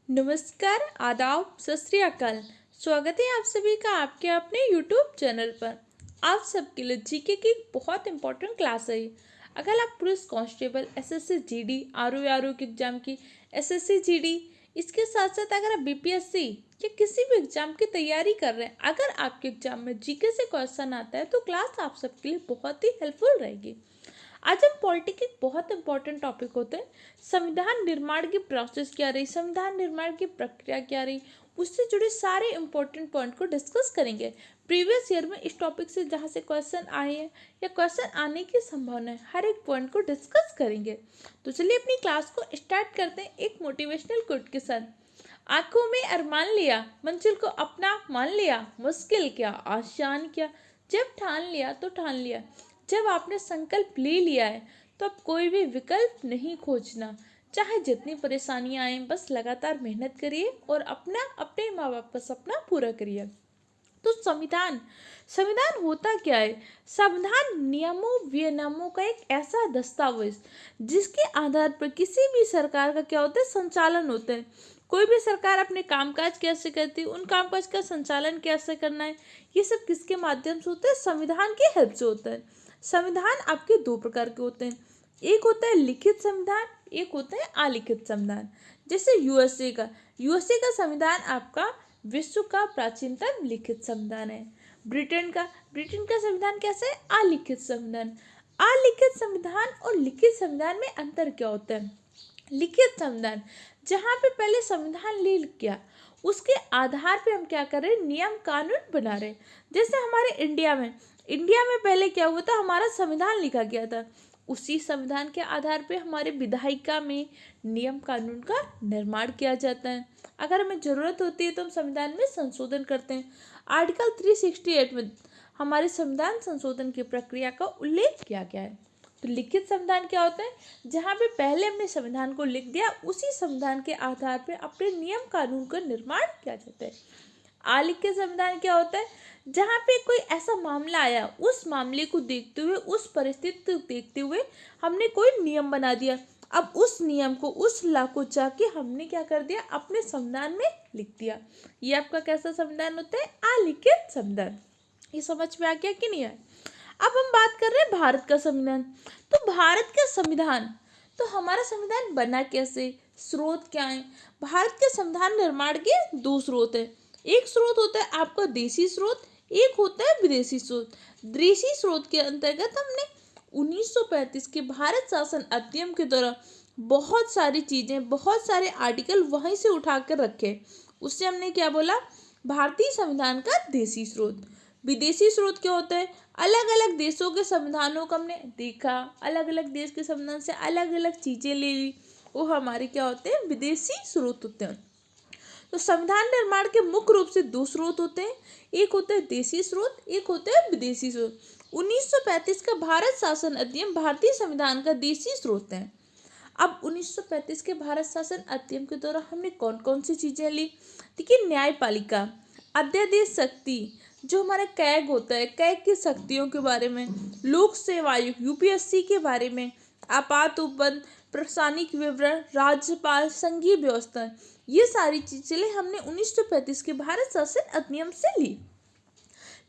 नमस्कार, आदाब, सत श्री अकाल। स्वागत है आप सभी का आपके अपने YouTube चैनल पर। आप सबके लिए जीके की एक बहुत इंपॉर्टेंट क्लास है ये। अगर आप police constable, SSC GD, RO के एग्जाम की, एसएससी जीडी, इसके साथ साथ अगर आप बीपीएससी या किसी भी एग्जाम की तैयारी कर रहे हैं, अगर आपके एग्जाम में जीके से क्वेश्चन आता है तो क्लास आप सबके लिए बहुत ही हेल्पफुल रहेगी। आज हम पॉलिटिक्स के बहुत इंपॉर्टेंट टॉपिक होते हैं। संविधान निर्माण की प्रोसेस क्या रही, संविधान निर्माण की प्रक्रिया क्या रही, उससे जुड़े सारे इंपॉर्टेंट पॉइंट को डिस्कस करेंगे। प्रीवियस ईयर में इस टॉपिक से जहाँ से क्वेश्चन आए हैं या क्वेश्चन आने की संभावना है, हर एक पॉइंट को डिस्कस करेंगे। तो चलिए अपनी क्लास को स्टार्ट करते हैं एक मोटिवेशनल कोट के साथ। आंखों में अरमान लिया, मंजिल को अपना मान लिया, मुश्किल क्या आसान क्या, जब ठान लिया तो ठान लिया। जब आपने संकल्प ले लिया है तो अब कोई भी विकल्प नहीं खोजना। चाहे जितनी परेशानियां आए, बस लगातार मेहनत करिए और अपने माँ बाप का सपना पूरा करिए। तो संविधान संविधान होता क्या है? संविधान नियमों विनियमों का एक ऐसा दस्तावेज जिसके आधार पर किसी भी सरकार का क्या होता है, संचालन होता है। कोई भी सरकार अपने कामकाज कैसे करती है, उन कामकाज का संचालन कैसे करना है, ये सब किसके माध्यम से होता है? संविधान की हेल्प से होता है। संविधान आपके दो प्रकार के होते हैं, एक होता है लिखित संविधान, एक होता है अलिखित संविधान। जैसे यूएसए का संविधान आपका विश्व का प्राचीनतम लिखित संविधान है। ब्रिटेन का संविधान कैसा है? अलिखित संविधान। अलिखित संविधान और लिखित संविधान में अंतर क्या होता है? लिखित संविधान जहाँ पे पहले संविधान लिख गया, उसके आधार पे हम क्या कर रहे हैं? नियम कानून बना रहे हैं। जैसे हमारे इंडिया में पहले क्या हुआ था? हमारा संविधान लिखा गया था। उसी संविधान के आधार पे हमारे विधायिका में नियम कानून का निर्माण किया जाता है। अगर हमें ज़रूरत होती है तो हम संविधान में संशोधन करते हैं। आर्टिकल 368 में हमारे संविधान संशोधन की प्रक्रिया का उल्लेख किया गया है। तो लिखित संविधान क्या होता है? जहाँ पे पहले हमने संविधान को लिख दिया, उसी संविधान के आधार पे अपने नियम कानून का निर्माण किया जाता है। अलिखित संविधान क्या होता है? जहाँ पे कोई ऐसा मामला आया, उस मामले को देखते हुए, उस परिस्थिति को देखते हुए हमने कोई नियम बना दिया। अब उस नियम को, उस ला को जाके हमने क्या कर दिया? अपने संविधान में लिख दिया। ये आपका कैसा संविधान होता है? अलिखित संविधान। ये समझ में आ गया कि नहीं आया? अब हम बात कर रहे हैं भारत का संविधान। तो भारत का संविधान, तो हमारा संविधान बना कैसे, स्रोत क्या है? भारत के संविधान निर्माण के दो स्रोत हैं। एक स्रोत होता है आपका देसी स्रोत, एक होता है विदेशी स्रोत। देसी स्रोत के अंतर्गत हमने 1935 के भारत शासन अधिनियम के दौरान बहुत सारी चीजें, बहुत सारे आर्टिकल वहीं से उठा कर रखे। उससे हमने क्या बोला? भारतीय संविधान का देसी स्रोत। विदेशी स्रोत क्या होता है? अलग अलग देशों के संविधानों को हमने देखा, अलग अलग देश के संविधान से अलग अलग चीजें ले ली, वो हमारे क्या होते हैं? विदेशी स्रोत होते हैं। तो संविधान निर्माण के मुख्य रूप से दो स्रोत होते हैं, एक होता है देसी स्रोत, एक होता है विदेशी स्रोत। 1935 का भारत शासन अधिनियम भारतीय संविधान का देसी स्रोत है। अब 1935 के भारत शासन अधिनियम के दौरान हमने कौन कौन सी चीजें ली? देखिए, न्यायपालिका, अध्यादेश शक्ति, जो हमारा कैग होता है, कैग की शक्तियों के बारे में, लोक सेवा आयोग यूपीएससी के बारे में, आपात उपबंध, प्रशासनिक विवरण, राज्यपाल, संघीय व्यवस्था, ये सारी चीजें हमने 1935 के भारत शासन अधिनियम से ली।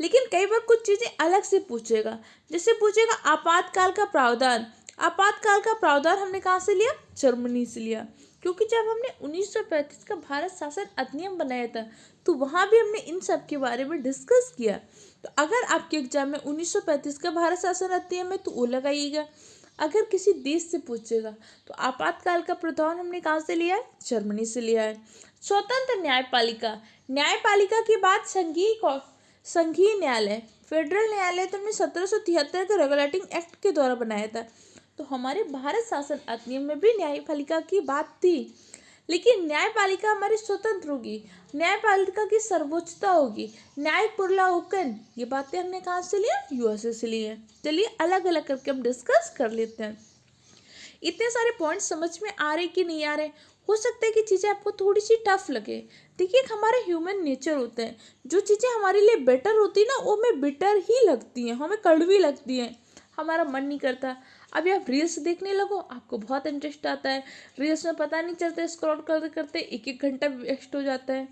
लेकिन कई बार कुछ चीजें अलग से पूछेगा, जैसे पूछेगा आपातकाल का प्रावधान। आपातकाल का प्रावधान हमने कहाँ से लिया? जर्मनी से लिया, क्योंकि जब हमने 1935 का भारत शासन अधिनियम बनाया था तो वहाँ भी हमने इन सब के बारे में डिस्कस किया। तो अगर आपके एग्जाम में 1935 का भारत शासन अधिनियम है तो वो लगाइएगा। अगर किसी देश से पूछेगा तो आपातकाल का प्रावधान हमने कहाँ से लिया है? जर्मनी से लिया है। स्वतंत्र न्यायपालिका, न्यायपालिका की बात संघीय न्यायालय, फेडरल न्यायालय तो हमने 1773 के रेगुलेटिंग एक्ट के द्वारा बनाया था। तो हमारे भारत शासन अधिनियम में भी न्यायपालिका की बात थी, लेकिन न्यायपालिका हमारी स्वतंत्र होगी, न्यायपालिका की सर्वोच्चता होगी, न्यायपूर्वक, ये बातें हमने कहाँ से लिया? यूएसए से ली है। चलिए अलग अलग करके हम डिस्कस कर लेते हैं। इतने सारे पॉइंट्स समझ में आ रहे कि नहीं आ रहे? हो सकता है कि चीज़ें आपको थोड़ी सी टफ लगे। देखिए, एक हमारा ह्यूमन नेचर होता है, जो चीज़ें हमारे लिए बेटर होती है ना, वो हमें बिटर ही लगती हैं, हमें कड़वी लगती हैं, हमारा मन नहीं करता। अभी आप रील्स देखने लगो, आपको बहुत इंटरेस्ट आता है, रील्स में पता नहीं चलता, स्क्रॉल करते करते 1-1 घंटा वेस्ट हो जाता है।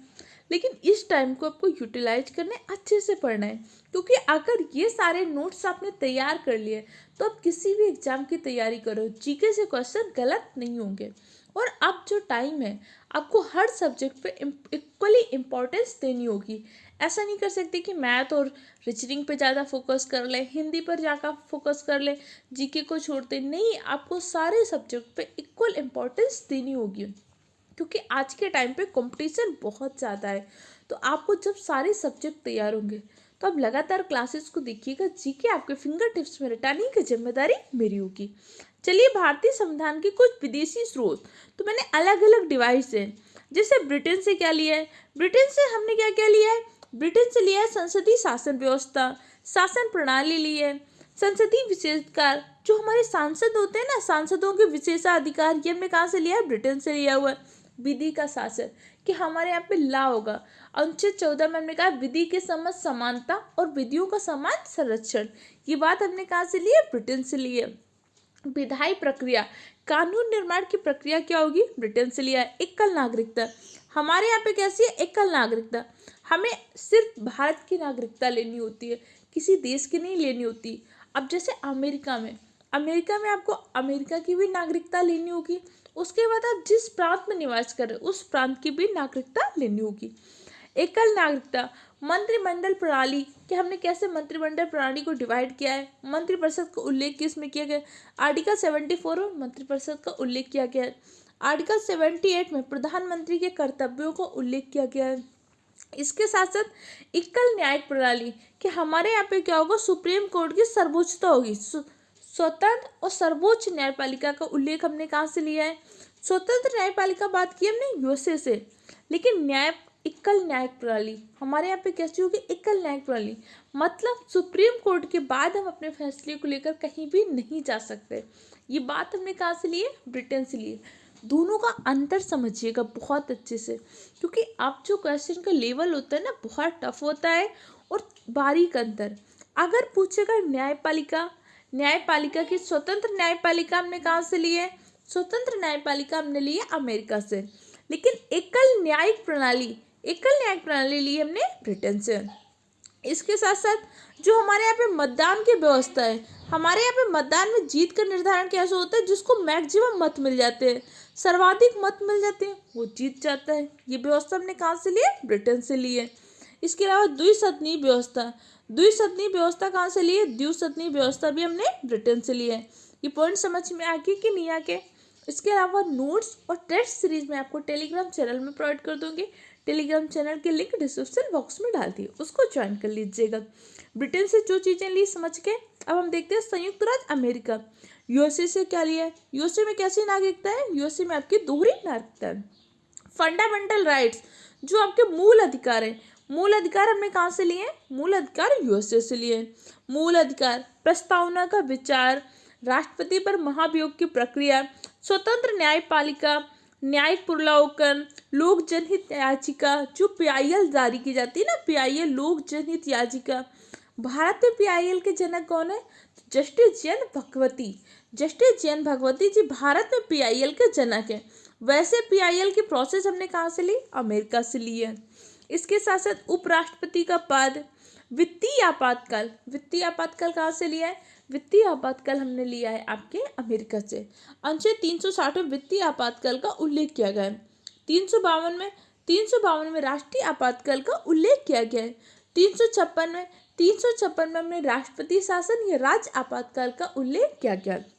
लेकिन इस टाइम को आपको यूटिलाइज करने अच्छे से पढ़ना है, क्योंकि अगर ये सारे नोट्स आपने तैयार कर लिए तो आप किसी भी एग्जाम की तैयारी करो, जीके से क्वेश्चन गलत नहीं होंगे। और अब जो टाइम है, आपको हर सब्जेक्ट पे इक्वली इम्पोर्टेंस देनी होगी। ऐसा नहीं कर सकते कि मैथ और रीजनिंग पे ज़्यादा फोकस कर ले, हिंदी पर ज़्यादा फोकस कर ले, जीके को छोड़ते नहीं। आपको सारे सब्जेक्ट पे इक्वल इम्पोर्टेंस देनी होगी, क्योंकि आज के टाइम पे कंपटीशन बहुत ज़्यादा है। तो आपको जब सारे सब्जेक्ट तैयार होंगे तो आप लगातार क्लासेस को देखिएगा, जीके आपके फिंगर टिप्स में रटाने की जिम्मेदारी मेरी होगी। चलिए, भारतीय संविधान के कुछ विदेशी स्रोत तो मैंने अलग अलग डिवाइस हैं। जैसे ब्रिटेन से क्या लिया है, ब्रिटेन से हमने क्या क्या लिया है, ब्रिटेन से लिया है संसदीय शासन व्यवस्था, शासन प्रणाली ली है, संसदीय विशेषाधिकार, जो हमारे सांसद होते हैं ना, सांसदों के विशेषाधिकार, ये हमने कहाँ से लिया है, ब्रिटेन से लिया हुआ है। विधि का शासन, कि हमारे यहाँ पे ला होगा, अनुच्छेद 14 में हमने कहा विधि के समझ समानता और विधियों का समान संरक्षण, ये बात हमने कहाँ से ली है, ब्रिटेन से ली है। विधायी प्रक्रिया, कानून निर्माण की प्रक्रिया क्या होगी, ब्रिटेन से लिया है। एकल नागरिकता, हमारे यहाँ पे कैसी है, एकल नागरिकता, हमें सिर्फ भारत की नागरिकता लेनी होती है, किसी देश की नहीं लेनी होती। अब जैसे अमेरिका में आपको अमेरिका की भी नागरिकता लेनी होगी, उसके बाद आप जिस प्रांत में निवास कर रहे हो उस प्रांत की भी नागरिकता लेनी होगी। एकल नागरिकता, मंत्रिमंडल प्रणाली, कि हमने कैसे मंत्रिमंडल प्रणाली को डिवाइड किया है, मंत्रिपरिषद का उल्लेख किस में किया गया है, आर्टिकल 74 में मंत्रिपरिषद का उल्लेख किया गया है। आर्टिकल 78 में प्रधानमंत्री के कर्तव्यों को उल्लेख किया गया है। इसके साथ साथ एकल न्यायिक प्रणाली, कि हमारे यहाँ पे क्या होगा, सुप्रीम कोर्ट की सर्वोच्चता होगी, स्वतंत्र और सर्वोच्च न्यायपालिका का उल्लेख हमने कहाँ से लिया है, स्वतंत्र न्यायपालिका बात की हमने यूएसए से। लेकिन एकल न्यायिक प्रणाली हमारे यहाँ पे कैसी होगी, एकल न्यायिक प्रणाली, मतलब सुप्रीम कोर्ट के बाद हम अपने फैसले को लेकर कहीं भी नहीं जा सकते। ये बात हमने कहाँ से ली है, ब्रिटेन से ली है। दोनों का अंतर समझिएगा बहुत अच्छे से, क्योंकि आप जो क्वेश्चन का लेवल होता है ना, बहुत टफ होता है और बारीक अंतर। अगर पूछेगा न्यायपालिका की, स्वतंत्र न्यायपालिका हमने कहाँ से ली है, स्वतंत्र न्यायपालिका हमने ली है अमेरिका से। लेकिन एकल न्यायिक प्रणाली ली हमने ब्रिटेन से। इसके साथ साथ जो हमारे यहाँ पे मतदान की व्यवस्था है, हमारे यहाँ पे मतदान में जीत का निर्धारण कैसे होता है, जिसको मैक्सिमम मत मिल जाते हैं, सर्वाधिक मत मिल जाते हैं, वो जीत जाता है। ये व्यवस्था हमने कहाँ से ली है, ब्रिटेन से ली है। इसके अलावा द्विसदनीय व्यवस्था कहाँ से ली है, द्विसदनीय व्यवस्था भी हमने ब्रिटेन से ली है। ये पॉइंट समझ में आके कि नहीं आके। इसके अलावा नोट्स और टेस्ट सीरीज में आपको टेलीग्राम चैनल में प्रोवाइड कर दूंगी। टेलीग्राम चैनल की लिंक डिस्क्रिप्शन बॉक्स में डाल दी, उसको ज्वाइन कर लीजिएगा। ब्रिटेन से जो चीज़ें ली समझ के, अब हम देखते हैं संयुक्त राज्य अमेरिका। यूएसए से क्या लिया है, यूएसए में कैसी नागरिकता है, यूएसए में आपकी दोहरी नागरिकता है। फंडामेंटल राइट्स, जो आपके मूल अधिकार है, मूल अधिकार हमने कहाँ से लिए हैं, मूल अधिकार यूएसए से लिए। मूल अधिकार, प्रस्तावना का विचार, राष्ट्रपति पर महाभियोग की प्रक्रिया, स्वतंत्र न्यायपालिका, न्यायिक पुनर्विलोकन, लोक जनहित याचिका, जो पीआईएल जारी की जाती है ना, पीआईएल लोक जनहित याचिका। भारत में पीआईएल के जनक कौन है, जस्टिस जैन भगवती जी भारत में पीआईएल के जनक हैं। वैसे पीआईएल की प्रोसेस हमने कहाँ से ली, अमेरिका से ली है। इसके साथ साथ उपराष्ट्रपति का पद, वित्तीय आपातकाल कहाँ से लिया है, वित्तीय आपातकाल हमने लिया है आपके अमेरिका से। अनुच्छेद 360 में वित्तीय आपातकाल का उल्लेख किया गया है। 352 में राष्ट्रीय आपातकाल का उल्लेख किया गया है। 356 में हमने राष्ट्रपति शासन या राज्य आपातकाल का उल्लेख किया गया है।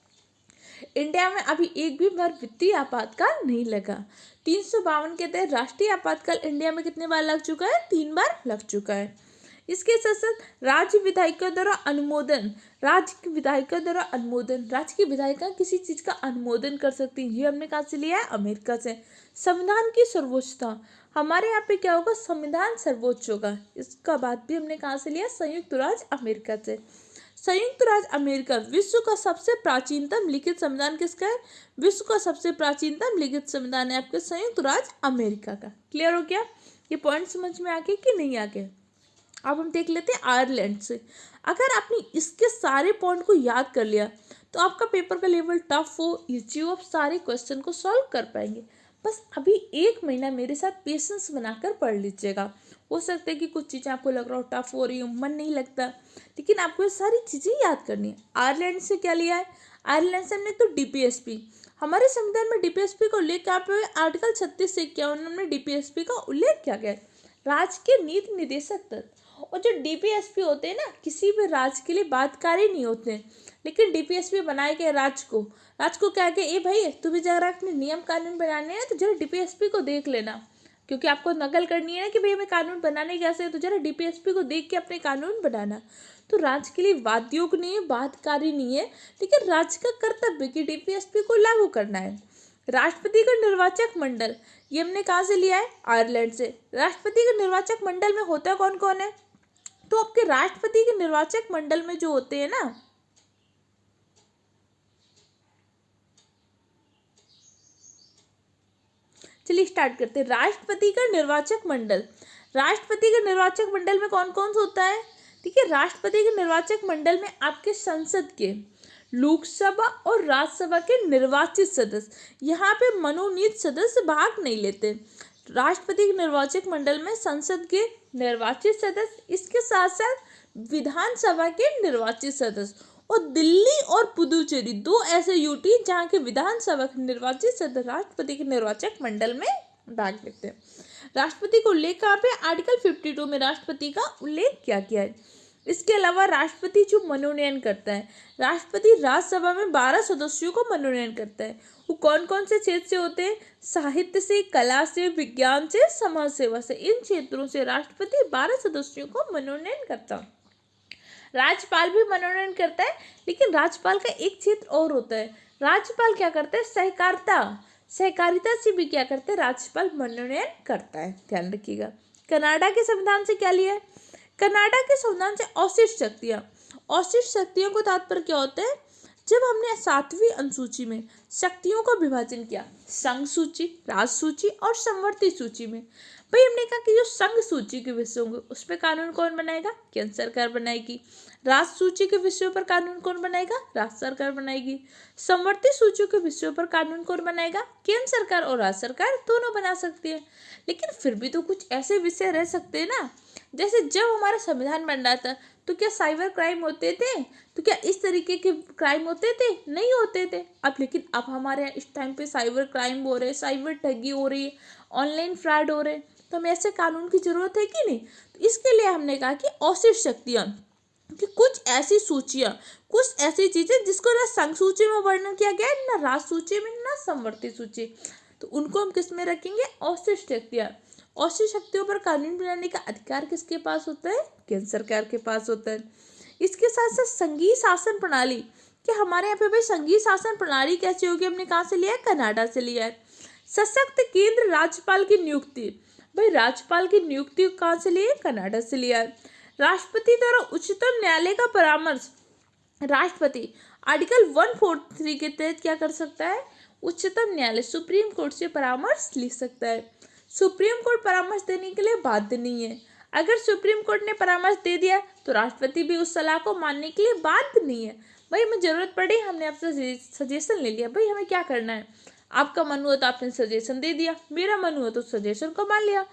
इंडिया में अभी एक भी बार वित्तीय आपातकाल नहीं लगा। 352 के तहत राष्ट्रीय आपातकाल इंडिया में कितने बार लग चुका है, 3 बार लग चुका है। इसके साथ साथ राज्य की विधायिका किसी चीज का अनुमोदन कर सकती है, ये हमने कहाँ से लिया है, अमेरिका से। संविधान की सर्वोच्चता, हमारे यहाँ पे क्या होगा, संविधान सर्वोच्च होगा, इसका बात भी हमने कहाँ से लिया, संयुक्त राज्य अमेरिका से। संयुक्त राज्य अमेरिका विश्व का सबसे प्राचीनतम लिखित संविधान किसका है, विश्व का सबसे प्राचीनतम लिखित संविधान है आपके संयुक्त राज्य अमेरिका का। क्लियर हो गया, ये पॉइंट समझ में आके कि नहीं आके। अब हम देख लेते हैं आयरलैंड से। अगर आपने इसके सारे पॉइंट को याद कर लिया तो आपका पेपर का लेवल टफ हो, इजी हो, आप सारे क्वेश्चन को सॉल्व कर पाएंगे। बस अभी 1 महीना मेरे साथ पेशेंस बनाकर पढ़ लीजिएगा। हो सकता है कि कुछ चीज़ें आपको लग रहा हो टफ हो रही हो, मन नहीं लगता, लेकिन आपको ये सारी चीज़ें याद करनी है। आयरलैंड से क्या लिया है? आयरलैंड से हमने तो डीपीएसपी, हमारे संविधान में डीपीएसपी को उल्लेख यहाँ पे आर्टिकल 36 से 51 में डीपीएसपी का उल्लेख किया गया है। राज्य के नीति निर्देशक तत्व, और जो डीपीएसपी होते हैं ना, किसी भी राज्य के लिए बाध्यकारी नहीं होते हैं, लेकिन डीपीएसपी बनाए गए राज्य को क्या कि ए भाई तुम्हें जरा अपने नियम कानून बनाने हैं तो जरा डीपीएसपी को देख लेना, क्योंकि आपको नकल करनी है ना कि भाई हमें कानून बनाने कैसे है, तो जरा डीपीएसपी को देख के अपने कानून बनाना। तो राज्य के लिए वाद्योग नहीं है, बाध्यकारी नहीं है, लेकिन राज्य का कर्तव्य कि डीपीएसपी को लागू करना है। राष्ट्रपति का निर्वाचक मंडल, ये हमने कहाँ से लिया है? आयरलैंड से। राष्ट्रपति के निर्वाचक मंडल में होता कौन कौन है? तो आपके राष्ट्रपति के निर्वाचक मंडल में जो होते हैं ना, चलिए स्टार्ट करते हैं। राष्ट्रपति का निर्वाचक मंडल, राष्ट्रपति के निर्वाचक मंडल में कौन कौन होता है? ठीक है, राष्ट्रपति के निर्वाचक मंडल में आपके संसद के, लोकसभा और राज्यसभा के निर्वाचित सदस्य, यहाँ पे मनोनीत सदस्य भाग नहीं लेते। राष्ट्रपति के निर्वाचक मंडल में संसद के निर्वाचित सदस्य, इसके साथ साथ विधानसभा के निर्वाचित सदस्य, और दिल्ली और पुदुचेरी 2 ऐसे यूटी जहाँ के विधानसभा के निर्वाचित सदस्य राष्ट्रपति के निर्वाचक मंडल में भाग लेते हैं। राष्ट्रपति का उल्लेख कहाँ पे? आर्टिकल 52 में राष्ट्रपति का उल्लेख किया गया है। इसके अलावा राष्ट्रपति जो मनोनयन करता है, राष्ट्रपति राज्यसभा में 12 सदस्यों को मनोनयन करता है। वो कौन कौन से क्षेत्र से होते हैं? साहित्य से, कला से, विज्ञान से, समाज सेवा से, इन क्षेत्रों से राष्ट्रपति 12 सदस्यों को मनोनयन करता है। राज्यपाल भी मनोनयन करता है, लेकिन राज्यपाल का एक क्षेत्र और होता है। राज्यपाल क्या करता है? सहकारिता से भी क्या करते हैं? राज्यपाल मनोनयन करता है, ध्यान रखिएगा। कनाडा के संविधान से क्या लिया है? कनाडा के संविधान से अवशिष्ट शक्तियाँ, अवशिष्ट शक्तियों को तात्पर्य क्या होता है? जब हमने 7वीं अनुसूची में शक्तियों का विभाजन किया, संघ सूची, राज सूची और संवर्ती सूची में, भाई हमने कहा कि जो संघ सूची के विषय होंगे उस पर कानून कौन बनाएगा? केंद्र सरकार बनाएगी। राज सूची के विषयों पर कानून कौन बनाएगा? राज्य सरकार बनाएगी। संवर्ती सूचियों के विषयों पर कानून कौन बनाएगा? केंद्र सरकार और राज्य सरकार दोनों बना सकती है। लेकिन फिर भी तो कुछ ऐसे विषय रह सकते हैं ना, जैसे जब हमारा संविधान बन रहा था तो क्या साइबर क्राइम होते थे? तो क्या इस तरीके के क्राइम होते थे? नहीं होते थे। लेकिन अब हमारे यहाँ इस टाइम पे साइबर क्राइम हो रहे हैं, साइबर ठगी हो रही है, ऑनलाइन फ्रॉड हो रहे हैं, तो हमें ऐसे कानून की जरूरत है कि नहीं? तो इसके लिए हमने कहा कि अवशिष्ट शक्तियाँ, कि कुछ ऐसी सूचियाँ, कुछ ऐसी चीजें जिसको ना संघ सूची में वर्णन किया गया है, ना राज सूची में, ना संवर्ती सूची, तो उनको हम किस में रखेंगे? अवशिष्ट शक्तियाँ। अवशिष्ट शक्तियों पर कानून बनाने का अधिकार किसके पास होता है? केंद्र सरकार के पास होता है। इसके साथ साथ संघीय शासन प्रणाली, कि हमारे यहाँ पे भाई संघीय शासन प्रणाली कैसी होगी? हमने कहाँ से लिया है? कनाडा से लिया है। सशक्त केंद्र राज्यपाल की नियुक्ति, भाई राज्यपाल की नियुक्ति कहाँ से ली है? कनाडा से लिया है। राष्ट्रपति द्वारा उच्चतम न्यायालय का परामर्श, राष्ट्रपति आर्टिकल 143 के तहत क्या कर सकता है? उच्चतम न्यायालय सुप्रीम कोर्ट से परामर्श ले सकता है। सुप्रीम कोर्ट परामर्श देने के लिए बाध्य नहीं है। अगर सुप्रीम कोर्ट ने परामर्श दे दिया तो राष्ट्रपति भी उस सलाह को मानने के लिए बाध्य नहीं है। भाई हमें जरूरत पड़ी, हमने आपसे सजेशन ले लिया, भाई हमें क्या करना है? आपका मन हुआ तो आपने सजेशन दे दिया, मेरा मन हुआ तो सजेशन को मान लिया।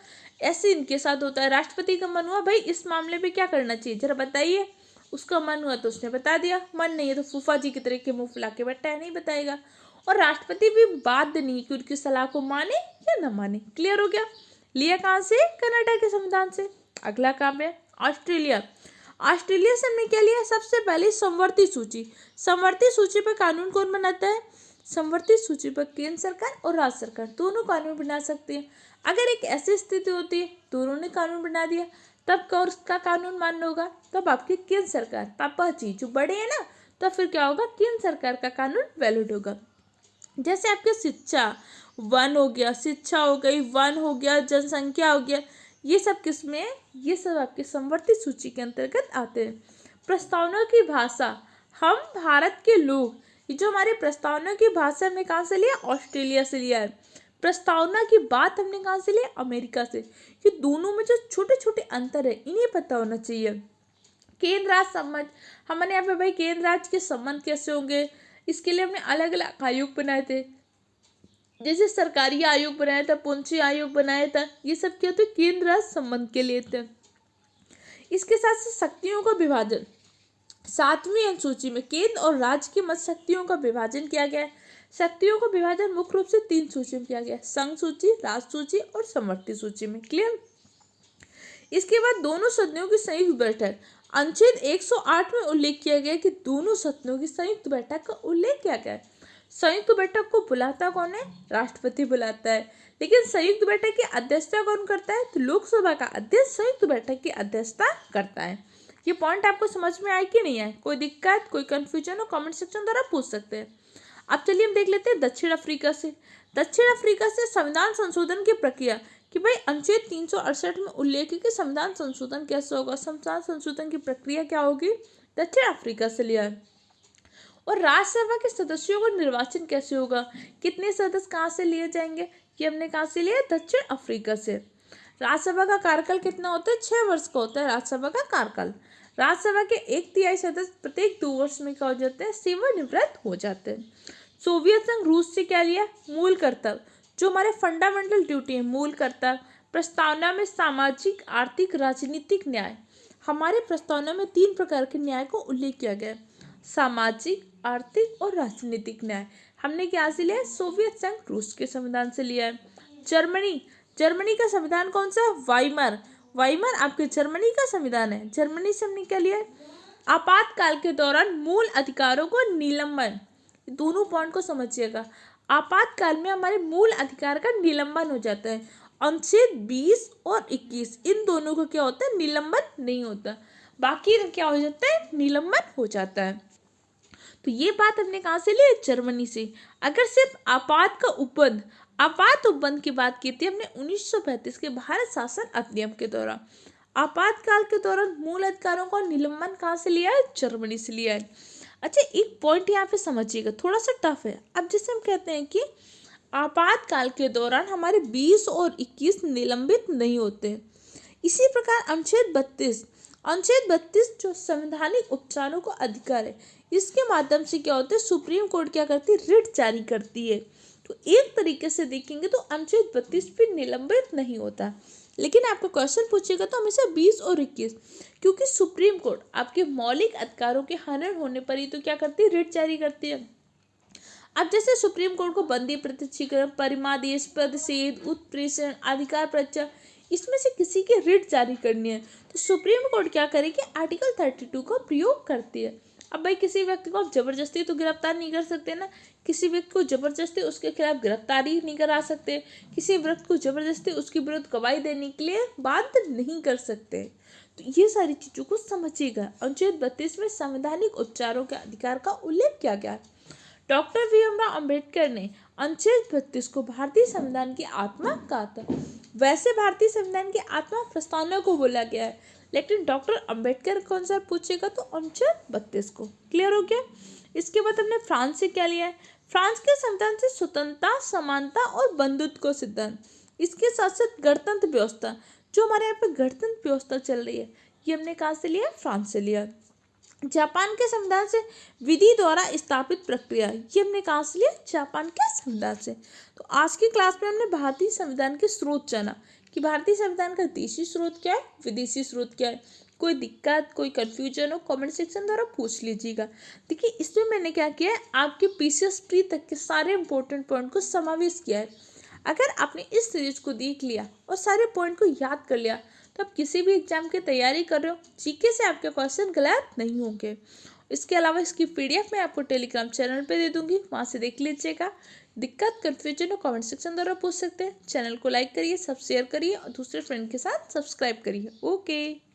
ऐसे इनके साथ होता है। राष्ट्रपति का मन हुआ भाई इस मामले में क्या करना चाहिए जरा बताइए, उसका मन हुआ तो उसने बता दिया, मन नहीं है तो फूफा जी की तरह के मुंह फुला के बैठा है, नहीं बताएगा। और राष्ट्रपति भी बाध्य नहीं कि उनकी सलाह को माने या न माने। क्लियर हो गया? लिया कहाँ से? कनाडा के संविधान से। अगला काम है ऑस्ट्रेलिया। ऑस्ट्रेलिया से हमने क्या लिया? सबसे पहले संवर्ती सूची। संवर्ती सूची पर कानून कौन बनाता है? संवर्ती सूची पर केंद्र सरकार और राज्य सरकार दोनों कानून बना सकते हैं। अगर एक ऐसी स्थिति होती है दोनों ने कानून बना दिया, तब उसका कानून मान्य होगा, तब आपकी केंद्र सरकार, पापा जी जो बड़े हैं ना, तब फिर क्या होगा? केंद्र सरकार का कानून वैलिड होगा। जैसे आपके शिक्षा वन हो गया, शिक्षा हो गई, वन हो गया, जनसंख्या हो गया, ये सब किसमें? ये सब आपके संवर्ती सूची के अंतर्गत आते हैं। प्रस्तावना की भाषा, हम भारत के लोग, ये जो हमारे प्रस्तावना की भाषा हमने कहाँ से लिया? ऑस्ट्रेलिया से लिया है। प्रस्तावना की बात हमने कहाँ से लिया? अमेरिका से। ये दोनों में जो छोटे छोटे अंतर है इन्हें पता होना चाहिए। केंद्र राज्य संबंध, हमारे यहाँ पे भाई केंद्र राज्य के संबंध कैसे होंगे, इसके लिए हमने अलग अलग आयोग बनाए थे, जैसे सरकारी आयोग बनाया था, पूंजी आयोग बनाया था। ये सब क्या होते, केंद्र राज्य संबंध के लिए थे। इसके साथ साथ शक्तियों का विभाजन, 7वीं अनुसूची में केंद्र और राज्य की मध्य शक्तियों का विभाजन किया गया है। शक्तियों का विभाजन मुख्य रूप से 3 सूचियों में किया गया है, संघ सूची, राज्य सूची और समवर्ती सूची में। क्लियर। इसके बाद दोनों सदनों की संयुक्त बैठक, अनुच्छेद 108 में उल्लेख किया गया कि दोनों सदनों की संयुक्त बैठक का उल्लेख किया गया है। संयुक्त बैठक को बुलाता कौन है, राष्ट्रपति बुलाता है। लेकिन संयुक्त बैठक की अध्यक्षता कौन करता है, तो लोकसभा का अध्यक्ष संयुक्त बैठक की अध्यक्षता करता है। ये पॉइंट आपको समझ में आए कि नहीं आए, कोई दिक्कत, कोई कंफ्यूजन हो, कमेंट सेक्शन द्वारा पूछ सकते हैं। अब चलिए हम देख लेते हैं दक्षिण अफ्रीका से। दक्षिण अफ्रीका से संविधान संशोधन की प्रक्रिया, कि भाई अनुच्छेद 368 में उल्लेख है कि संविधान संशोधन कैसे होगा, संविधान संशोधन की प्रक्रिया क्या होगी, दक्षिण अफ्रीका से लिया है। और राज्यसभा के सदस्यों का निर्वाचन कैसे होगा, कितने सदस्य कहाँ से लिए जाएंगे, ये हमने कहाँ से लिया, दक्षिण अफ्रीका से। राज्यसभा का कार्यकाल कितना होता है, 6 वर्ष का होता है राज्यसभा का कार्यकाल। राज्यसभा के 1/3 सदस्य प्रत्येक 2 वर्ष में क्या हो जाते हैं, सेवानिवृत्त हो जाते हैं। सोवियत संघ रूस से क्या लिया, मूल कर्तव्य, जो हमारे फंडामेंटल ड्यूटी है, मूल कर्तव्य। प्रस्तावना में सामाजिक, आर्थिक, राजनीतिक न्याय, हमारे प्रस्तावना में 3 प्रकार के न्याय को उल्लेख किया गया है, सामाजिक, आर्थिक और राजनीतिक न्याय। हमने क्या से लिया है, सोवियत संघ रूस के संविधान से लिया है। जर्मनी, जर्मनी का संविधान कौन सा, वाइमर, वाइमर आपके जर्मनी का संविधान है। जर्मनी से हमने क्या लिया है, आपातकाल के दौरान मूल अधिकारों को निलंबन, दोनों पॉइंट को समझिएगा। आपातकाल में हमारे मूल अधिकार का निलंबन हो जाता है। अनुच्छेद 20 और 21 इन दोनों को क्या होता है, निलंबन नहीं होता, बाकी क्या हो जाता है, निलंबन हो जाता है। तो ये बात हमने कहाँ से ली, जर्मनी से। अगर सिर्फ आपात उपबंध की बात की थी हमने 1935 के भारत शासन अधिनियम के दौरान। आपातकाल के दौरान मूल अधिकारों का निलंबन कहाँ से लिया है, जर्मनी से लिया है। अच्छा, एक पॉइंट यहाँ पे समझिएगा, थोड़ा सा टफ है। अब जैसे हम कहते हैं कि आपातकाल के दौरान हमारे 20 और 21 निलंबित नहीं होते, इसी प्रकार अनुच्छेद 32 जो संवैधानिक उपचारों का अधिकार है, इसके माध्यम से क्या होता है, सुप्रीम कोर्ट क्या करती है, रिट जारी करती है। तो एक तरीके से देखेंगे तो अनुच्छेद 32 भी निलंबित नहीं होता, लेकिन आपको क्वेश्चन पूछेगा तो हमेशा 20 और 21, क्योंकि सुप्रीम कोर्ट आपके मौलिक अधिकारों के हनन होने पर ही तो क्या करती है, रिट जारी करती है। अब जैसे सुप्रीम कोर्ट को बंदी, प्रत्यक्षीकरण, परिमादेश, पदच्छेद, उत्प्रेषण, अधिकार प्रत्याहार, इसमें से किसी की रिट जारी करनी है, तो सुप्रीम कोर्ट क्या करेगी, आर्टिकल 32 का प्रयोग करती है। अब भाई किसी व्यक्ति को आप जबरदस्ती तो गिरफ्तार नहीं कर सकते ना, किसी व्यक्ति को जबरदस्ती उसके खिलाफ गिरफ्तारी नहीं करा सकते, किसी व्यक्ति को जबरदस्ती उसके विरुद्ध गवाही देने के लिए बाध्य नहीं कर सकते। तो ये सारी चीज़ों को समझिएगा। अनुच्छेद 32 में संवैधानिक उपचारों के अधिकार का उल्लेख किया गया है। डॉक्टर भीमराव अंबेडकर ने अनुच्छेद 32 को भारतीय संविधान की आत्मा कहा था। वैसे भारतीय संविधान की आत्मा प्रस्तावना को बोला गया है, लेकिन डॉक्टर अंबेडकर कौन सा पूछेगा तो अनुच्छेद 32 को। क्लियर हो गया। इसके बाद हमने फ्रांस से क्या लिया है, फ्रांस के संविधान से स्वतंत्रता, समानता और बंधुत्व को सिद्धांत, इसके साथ साथ गणतंत्र व्यवस्था, जो हमारे यहाँ पे गणतंत्र व्यवस्था चल रही है, ये हमने कहाँ से लिया, फ्रांस से लिया। जापान के संविधान से विधि द्वारा स्थापित प्रक्रिया, ये हमने कहाँ से लिया, जापान के संविधान से। तो आज की क्लास में हमने भारतीय संविधान के स्रोत जाना कि भारतीय संविधान का देशी स्रोत क्या है, विदेशी स्रोत क्या है। कोई दिक्कत, कोई कंफ्यूजन हो, कमेंट सेक्शन द्वारा पूछ लीजिएगा। देखिए इसमें मैंने क्या किया है, आपके पीसीएस प्री तक के सारे इंपॉर्टेंट पॉइंट को समावेश किया है। अगर आपने इस सीरीज को देख लिया और सारे पॉइंट को याद कर लिया, तो आप किसी भी एग्जाम की तैयारी कर रहे हो, जीके से आपके क्वेश्चन गलत नहीं होंगे। इसके अलावा इसकी पीडीएफ मैं आपको टेलीग्राम चैनल पे दे दूंगी, वहाँ से देख लीजिएगा। दिक्कत, कंफ्यूजन हो, कमेंट सेक्शन द्वारा पूछ सकते हैं। चैनल को लाइक करिए, सब शेयर करिए और दूसरे फ्रेंड के साथ सब्सक्राइब करिए। ओके।